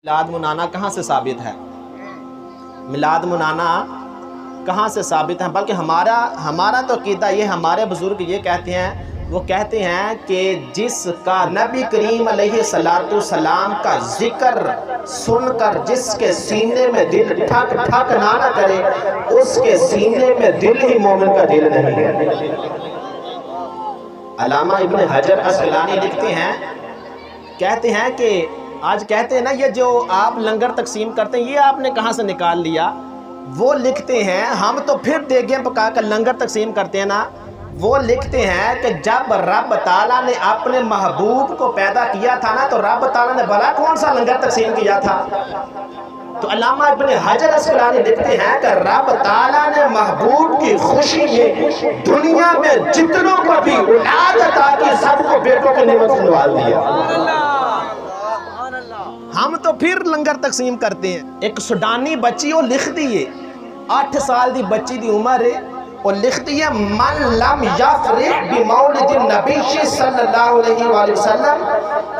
मिलाद मुनाना कहाँ से साबित है? मिलाद मुनाना कहाँ से साबित है? बल्कि हमारा तो अक़ीदा ये, हमारे बुज़ुर्ग ये कहते हैं, वो कहते हैं कि जिसका नबी करीम अलैहिस्सलाम का ज़िक्र सुनकर जिसके सीने में दिल ठक ठक ना करे, उसके सीने में दिल ही मोमिन का दिल नहीं है। अल्लामा इब्न हजर अस्क़लानी लिखते हैं, कहते हैं कि आज कहते हैं ना, ये जो आप लंगर तकसीम करते हैं ये आपने कहाँ से निकाल लिया? वो लिखते हैं, हम तो फिर देगें पका कर लंगर तकसीम करते हैं ना। वो लिखते हैं कि जब रब ताला ने अपने महबूब को पैदा किया था ना, तो रब ताला ने भला कौन सा लंगर तकसीम किया था? तो अल्लामा इब्न हजर अस्क़लानी लिखते हैं कि रब ताला ने महबूब की खुशी में दुनिया में जितनों को भी औलाद अता की, सबको बेटों की नेमत से नवाज दिया। हम तो फिर लंगर तकसीम करते हैं। एक सुडानी बच्ची वो लिखती है, 8 साल की बच्ची की उम्र है, और लिखती है मन लम यफरिह बिमौलिदिन नबी सल्लल्लाहु अलैहि वसल्लम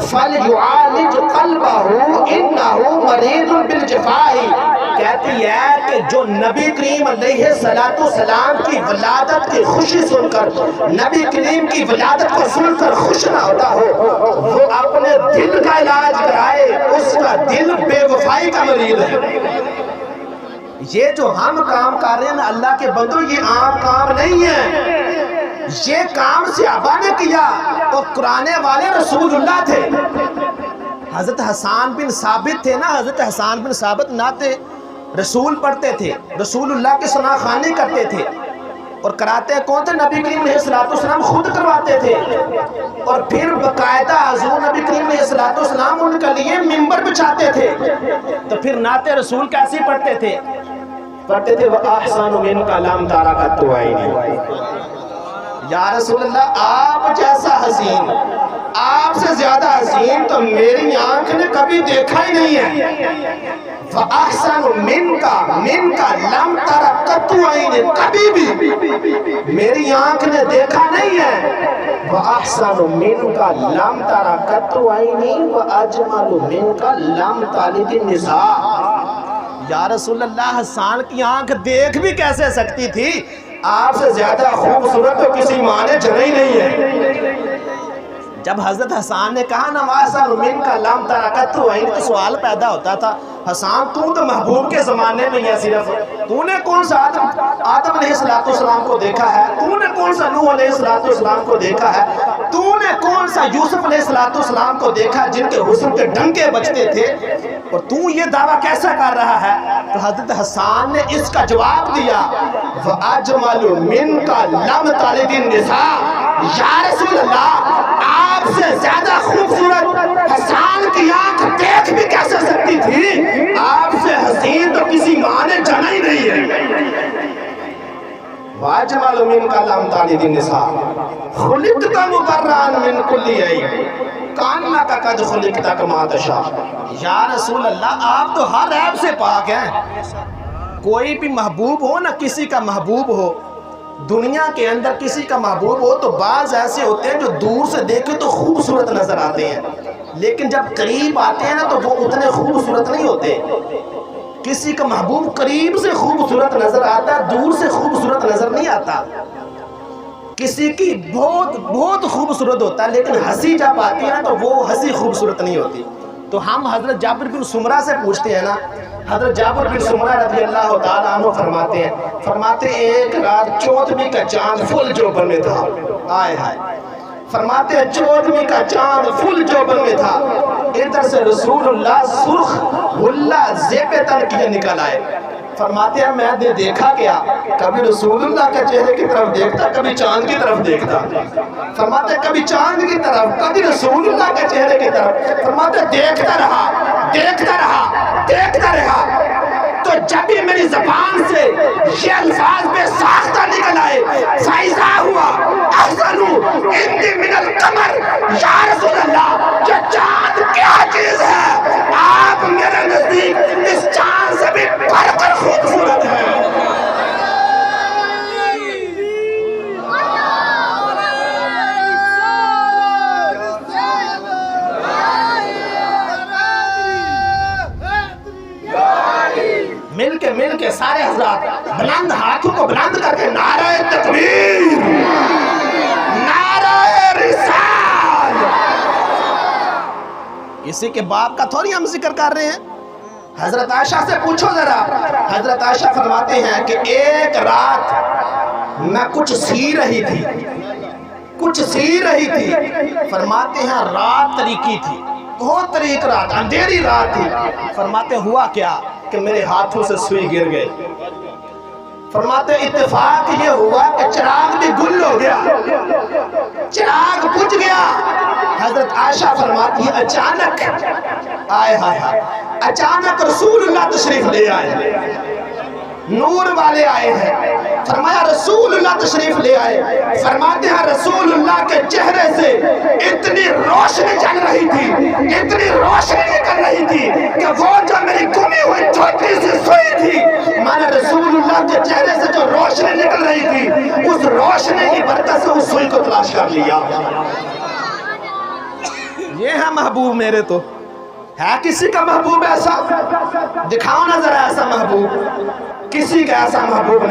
फलयुआलिज क़ल्बहु इन्नहु मरीदुन बिल जफ़ाई। कहती है कि जो नबी करीम अलैहिस्सलाम की विलादत की खुशी सुनकर, नबी करीम की विलादत को सुनकर खुश ना होता हो, वो अपने दिल का इलाज कराए, उसका दिल बेवफाई का मरीज है। ये जो हम काम कर रहे हैं ना अल्लाह के बंदो, ये आम काम नहीं है। ये काम सहाबा ने किया, और कुराने वाले रसूलुल्लाह थे। हजरत हसन बिन साबित थे ना, हजरत हसन बिन साबित नाते रसूल पढ़ते थे, रसूलुल्लाह की सनाखानी करते थे, और कराते कौन थे? नबी करीम अलैहिस्सलाम खुद करवाते थे। और फिर बाकायदा हुज़ूर नबी करीम अलैहिस्सलाम उनके लिए मिंबर बिछाते थे। तो फिर नाते रसूल कैसे पढ़ते थे? व अहसनु मिनका लम तारा कत्तु ऐनी। या रसूल अल्लाह, आप जैसा हसीन, आपसे ज्यादा हसीन तो मेरी आंख ने कभी देखा ही नहीं है। वअहसनु मिनका लम तरा कत्तु ऐनी, कभी भी मेरी आंख ने देखा नहीं है। वअहसनु मिनका लम तरा कत्तु ऐनी वअजमलु मिनका लम तालिदिन निसा। या रसूल अल्लाह, हसन की आंख देख भी कैसे सकती थी? आपसे ज्यादा खूबसूरत तो किसी माँ ने जना ही नहीं है। जब हजरत हसन ने कहा ना वासन मिनका लम तरा कत्तु ऐनी, तो सवाल पैदा होता था, हसन तू तो महबूब के ज़माने में है, सिर्फ तूने कौन सा आदम अलैहिस्सलाम को देखा है? तूने कौन सा नूह अलैहिस्सलाम को देखा है? तूने कौन सा यूसुफ अलैहिस्सलाम को देखा जिनके हुस्न के डंके बजते थे? और तू ये दावा कैसा कर रहा है? तो हजरत हसन ने इसका जवाब दिया, वअजमलु मिनका लम तालिदिन निसा। या रसूल अल्लाह, आपसे ज्यादा खूबसूरत हसन की आंख देख भी कैसे सकती थी? आपसे हसीन तो किसी माँ ने जाना ही नहीं है। वाजमलु मिनका लम तालिदिन निसा खुलिक़ता मुबर्रअन मिन कुल्ली ऐब कान्नका क़द खुलिक़ता कमा तशा। या रसूल अल्लाह, आप तो हर ऐब से पाक हैं। कोई भी महबूब हो ना, किसी का महबूब हो, दुनिया के अंदर किसी का महबूब हो, तो बाज़ ऐसे होते हैं जो दूर से देखे तो खूबसूरत नजर आते हैं, लेकिन जब करीब आते हैं ना तो वो उतने खूबसूरत नहीं होते। किसी का महबूब करीब से खूबसूरत नजर आता है, दूर से खूबसूरत नजर नहीं आता। किसी की बहुत बहुत खूबसूरत होता है, लेकिन हंसी जब आती है ना तो वो हंसी खूबसूरत नहीं होती। तो हम हजरत जाबिर बिन सुमरा से पूछते हैं ना, हजरत जाबिर बिन सुमरा रज़ी अल्लाह ताला अन्हु फरमाते एक रात 14वीं का चांद फुल जोबन में था। आए हाय, फरमाते 14वीं का चांद फुल जोबन में था। इधर से रसूलुल्लाह सुर्ख हुल्ला ज़ेब तन किए निकल आए। फरमाते हैं मैंने देखा क्या, कभी रसूलुल्लाह के चेहरे की तरफ देखता, कभी चांद की तरफ देखता। फरमाते कभी चांद की तरफ, कभी रसूलुल्लाह के चेहरे की तरफ। फरमाते देखता रहा, तो जब भी मेरी ज़बान से ये अल्फाज बेसाख्ता निकल आए, फाइज़ा हुआ अहसनु इंदी मिनल कमर। या रसूल अल्लाह, ये चांद क्या चीज़ है? आप मेरे नज़दीक इस चांद से भी बढ़कर खूबसूरत है। مل کے سارے حضرات بلند ہاتھوں کو بلند کر کے نعرہ تکبیر، نعرہ رسال۔ کسی کے باپ کا تھوڑی ہم ذکر کر رہے ہیں۔ حضرت عائشہ سے پوچھو ذرا، حضرت عائشہ فرماتے ہیں کہ ایک رات میں کچھ سی رہی تھی، فرماتے ہیں رات طریقی تھی، بہت طریق رات، اندھیری رات تھی۔ فرماتے ہوا کیا کہ میرے ہاتھوں سے سوئی گر گئے۔ فرماتے اتفاق یہ ہوا کہ چراغ بھی گل ہو گیا، چراغ بجھ گیا۔ حضرت عائشہ فرماتی ہے اچانک اچانک رسول اللہ تشریف لے آئے، نور والے آئے ہیں۔ فرمایا رسول اللہ تشریف لے آئے، فرماتے ہیں رسول اللہ کے چہرے سے اتنی روشنی چل رہی تھی، اتنی روشنی نکل رہی تھی کہ وہ جو میری گمی ہوئی چھوٹی سی سوئی تھی، میں نے رسول اللہ کے چہرے سے جو روشنی نکل رہی تھی، اس روشنی کی برکت سے اس سوئی کو تلاش کر لیا۔ یہ ہے محبوب میرے، تو ہے کسی کا محبوب ایسا؟ دکھاؤ نا ذرا ایسا محبوب، کسی کا ایسا محبوب نہیں۔